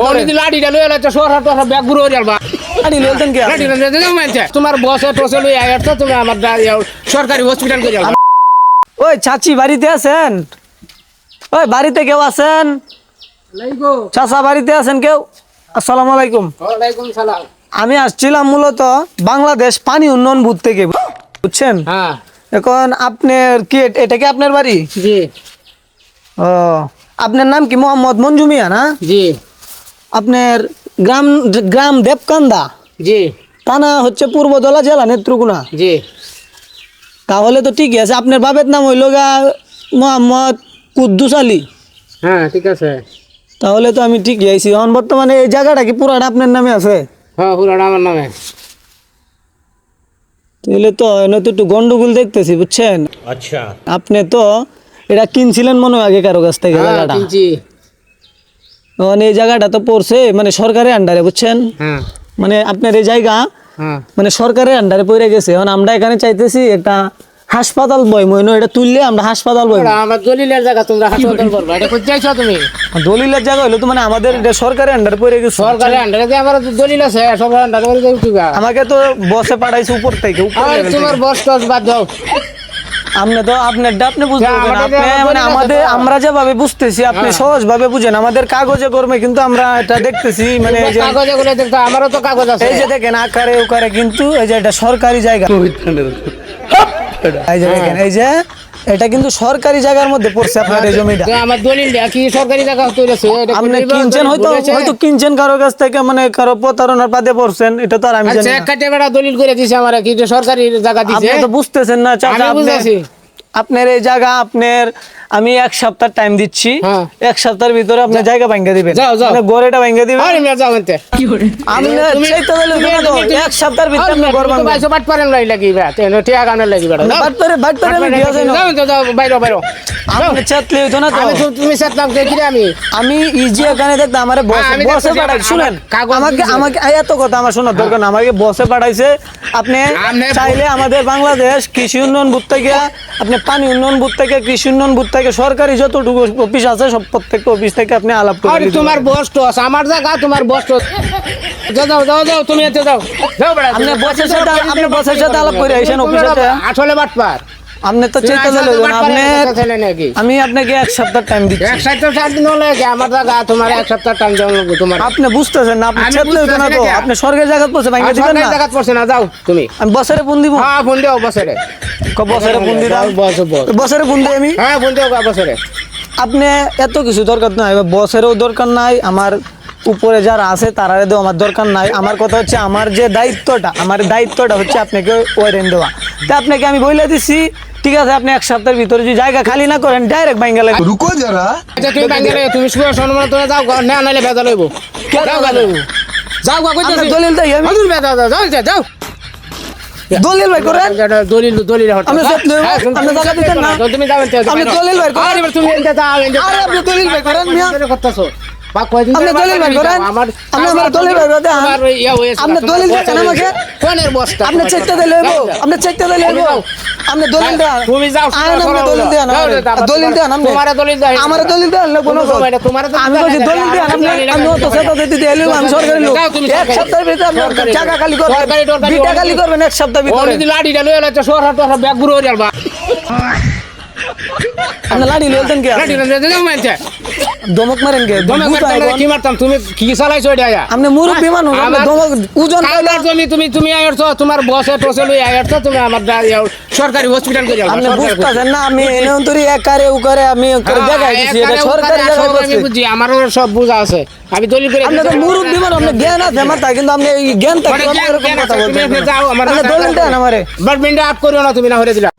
করে ওই লাঠিটা লইয়া লাইছে সরহার টরহার ব্যাগ ঘুরে যাবা লাঠি লইতেন কি আপনি? লাঠিটা লইয়া যাও মানছে তোমার বসে টসে লইয়া আইছো তুমি আমার সরকারি হসপিটাল করে যাও ওই চাচি বাড়িতে আছেন? ওই বাড়িতে কেউ আছেন? লাইগো চাচা বাড়িতে আছেন কেউ? আসসালামু আলাইকুম। ওয়ালাইকুম সালাম। আমি আসছিলাম মূলত বাংলাদেশ পানি উন্নয়ন বোর্ড থেকে, বুঝছেন? হ্যাঁ এখন আপনার কি এটা কি আপনার বাড়ি? জি ও, আপনার নাম কি? মোহাম্মদ মঞ্জু মিয়া না? জি আপনার গ্রাম গ্রাম দেবকান্দা, জি থানা হচ্ছে পূর্বদলা, জেলা নেত্রকোনা। জি তাহলে তো ঠিকই আছে। আপনার বাপের নাম হইল গা মোহাম্মদ কুদ্দুস আলী। হ্যাঁ ঠিক আছে। তাহলে তো আমি ঠিকই আইছি। এখন বর্তমানে এই জায়গাটা কি পুরাটা আপনার নামে আছে? হ্যাঁ পুরাটা আমার নামে। তাহলে তো এনে তো একটু গন্ডগোল দেখতেছি, বুঝছেন? আচ্ছা আপনি তো এটা কিনছিলেন মনে হয় আগে কারো কাছ থেকে জায়গাটা। কিনছি। এখন এই জায়গাটা তো পড়ছে মানে সরকারের আন্ডারে, বুঝছেন? হ্যাঁ মানে আপনার এই জায়গা হ্যাঁ মানে সরকারের আন্ডারে পড়ে গেছে। এখন আমরা এখানে চাইতেছি একটা হাসপাতাল বই মইনো, এটা তুললে আমরা হাসপাতাল বই। আমার দলিলের জায়গা তোমরা হাসপাতাল করবা, এটা কোথায় চাইছো তুমি? দলিলের জায়গা হলো তো মানে আমাদের এটা সরকারের আন্ডারে পড়ে গেছে। সরকারের আন্ডারে যে আমার দলিল আছে সরকারের আন্ডারে করে দেব কিবা? আমাকে তো বসে পাঠাইছে উপর থেকে, উপর আর level তোমার থেকে। বস টস বাদ দাও। আপনি তো আপনারটা আপনি বুঝতে হ্যাঁ, পারবেন। আমাদের আপনি যে মানে দলিল আছে আমাদের তো। আমরা যেভাবে বুঝতেছি আপনি হ্যাঁ। সহজ ভাবে বুঝেন, আমাদের কাগজে কর্মে কিন্তু আমরা এটা দেখতেছি মানে এই যে কাগজে গুলো দেখতো, আমারও তো কাগজ আছে। এই যে দেখেন আকারে উকারে কিন্তু এই যে এটা সরকারি জায়গা। এই যে দেখেন এই যে এটা কিন্তু সরকারি জায়গার মধ্যে পড়ছে আপনার এই জমিটা। তো আমার দলিল কি সরকারি জায়গা হইতেছে? এটা আপনি কইবা, কিনছেন হয়তো বলেছে। হয়তো কিনছেন কারো কাছ থেকে, মানে কারো প্রতারণার পাদে পড়ছেন, এটা তো আর আমি জানি আচ্ছা না। এক কাটে বেড়া দলিল করে দিছে আমার কি যে সরকারি জায়গা দিছে? আপনি তো বুঝতেছেন না চাচা। আমি বুঝাছি। আপনার এই জায়গা আপনার আমি এক সপ্তাহ টাইম দিচ্ছি। হ্যাঁ। এক সপ্তাহের ভিতরে আপনি জায়গা ভাঙ্গা দিবেন। যাও, যাও। মানে গড়েটা ভাঙ্গা দিবেন। আরে মিয়া যাও এনতে। আমি চাইতে হলে এক সপ্তাহের ভিতরে আপনি গড় ভাঙবেন। বাইসো বাট পারেন লাই লাগি বে তেনো ঠিক আগানে লাগি বেড়া বাটপারে আমি দিয়া যাই না। যাও তো যাও বাইরো বাইরো। আপনি চাতলে হইতো না তো। আমি তুমি সাথে দেখি রে আমি আমি ইজি এখানে দেখতে আমারে আমি বসে দেখতেছি, পাঠাইছে। শুনেন কাগজ আমাকে দিছে। আমাকে এত কথা আমার শোনার দরকার না। আমাকে বসে পাঠাইছে। আপনি আমনে- চাইলে আমাদের বাংলাদেশ কৃষি উন্নয়ন বোর্ড থেকে, আপনি পানি উন্নয়ন বোর্ড থেকে, কৃষি উন্নয়ন বোর্ড থেকে, সরকারি যতটুকু অফিস আছে সব প্রত্যেকটা অফিস থেকে আপনি আলাপ করে আরে দিতে তোমার পারেন। বস তো আমার জায়গা তোমার বস তো যাও যাও যাও যাও তুমি এতে যাও যাও বেড়া আপনি বসের সাথে আলাপ করে আইছেন অফিসে। আসলে বাটপার আপনি তো চেষ্টা চালিয়ে দেবেন। ছেলে নাকি আমি আপনাকে এক সপ্তাহ টাইম দিচ্ছি। এক সপ্তাহ 7 দিন হলো কি আমার জায়গা তোমার এক সপ্তাহ টাইম দেওয়া লাগবে তোমার। আপনি বুঝতেছেন না, আপনি আমি চেতলে হইতো না তো। বুঝতেছি না। আপনি সরকারি জায়গা পড়ছে ভাঙিয়ে আর দিবেন সরকারি না। জায়গা পড়ছে না যাও তুমি। আমি বছরে ফোন দিব। হ্যাঁ ফোন দিও বছরে। বছরে ফোন দিলাম। বস বস বছরে ফোন দিই আমি। হ্যাঁ ফোন দিও বছরে। আপনি এত কিছু দরকার নাই, বসেরও দরকার নাই, আমার উপরে যারা আছে তারারও আমার দরকার নাই। আমার কথা হচ্ছে আমার যে দায়িত্বটা হচ্ছে আপনাকে ওয়ারেন্ট দেওয়া। তা আপনাকে আমি বলে দিচ্ছি, ঠিক আছে আপনি এক সপ্তাহের ভিতরে যদি জায়গা খালি না করেন ডাইরেক্ট ভাঙ্গা লাগবে। रुको जरा। আচ্ছা তুমি বাঙ্গালে তুমি শুয়ে সম্মান তোরা যাও না নাইলে ভেজা লইব। যাও গা লইব। যাও গা কইতেছি। আপনার দলিল দেই আমি। আদুর ভেজা যাও যাও যাও। দলিল ভাই করেন। দলিল দলিল হট। আপনি সব লইব, আপনি জায়গা দিতেন না। তুমি যাও এনতে। আপনি দলিল বের করেন। আরে তুমি এনতে যাও এনতে। আরে আপনি দলিল বের করেন মিয়া। করতেছো। বা কয়দিন আপনি দলিল বের করেন। আপনি আমার দলিল বের করেন। আপনি দলিল দেন আমাকে। কোনের বস্তা? আপনি চেকটা দিলে হইব। আপনি চেকটা দিলে হইব। আপনি দলিল দেন। তুমি যাও। আপনি দলিল দেন। দলিল দেন আপনি। তোমারে দলিল দাও। আমার দলিল দেন না কোনো কথা। আমি বলছি দলিল দেন আপনি। আমি তো সেটা দিতে এলাম, আমি সরকারি লোক। এক সপ্তাহের ভিতরে আপনি জায়গা খালি করবেন। বিটা খালি করবেন এক সপ্তাহের ভিতরে। ওরে দি লাঠিটা লইয়া লাইছে সরহার টরহার ব্যাগ ঘুরে যাবা। আপনি লাঠি লইতেন কি? লাঠিটা যাও মানছে। দমক মারেন কে? দমে কি মারতাম তুমি কি চালাইছো এটা আয়া? আপনি মুরব্বি মানুষ, আপনি দমক ওজন পাইলে কালকার জমি তুমি আইছো তোমার বসে টসে লই আইছো তুমি আমার সরকারি হসপিটাল করে যাও। আপনি বুঝতেছেন না, আমি এনে অন্তরি একারে উকারে আমি করে দেখাই দিছি এটা সরকারি জায়গা আমি করছে। বুঝি আমারও সব বুঝা আছে। আমি দলিল করে আপনি তো মুরব্বি মানুষ, আপনি জ্ঞান আছে মাথায়, কিন্তু আপনি এই জ্ঞান থাকলে আপনি এরকম কথা বলতেন না। আপনি দলিল দেন আমারে। বাট বিন্ডা আপ করিও না তুমি না হরে দিলা।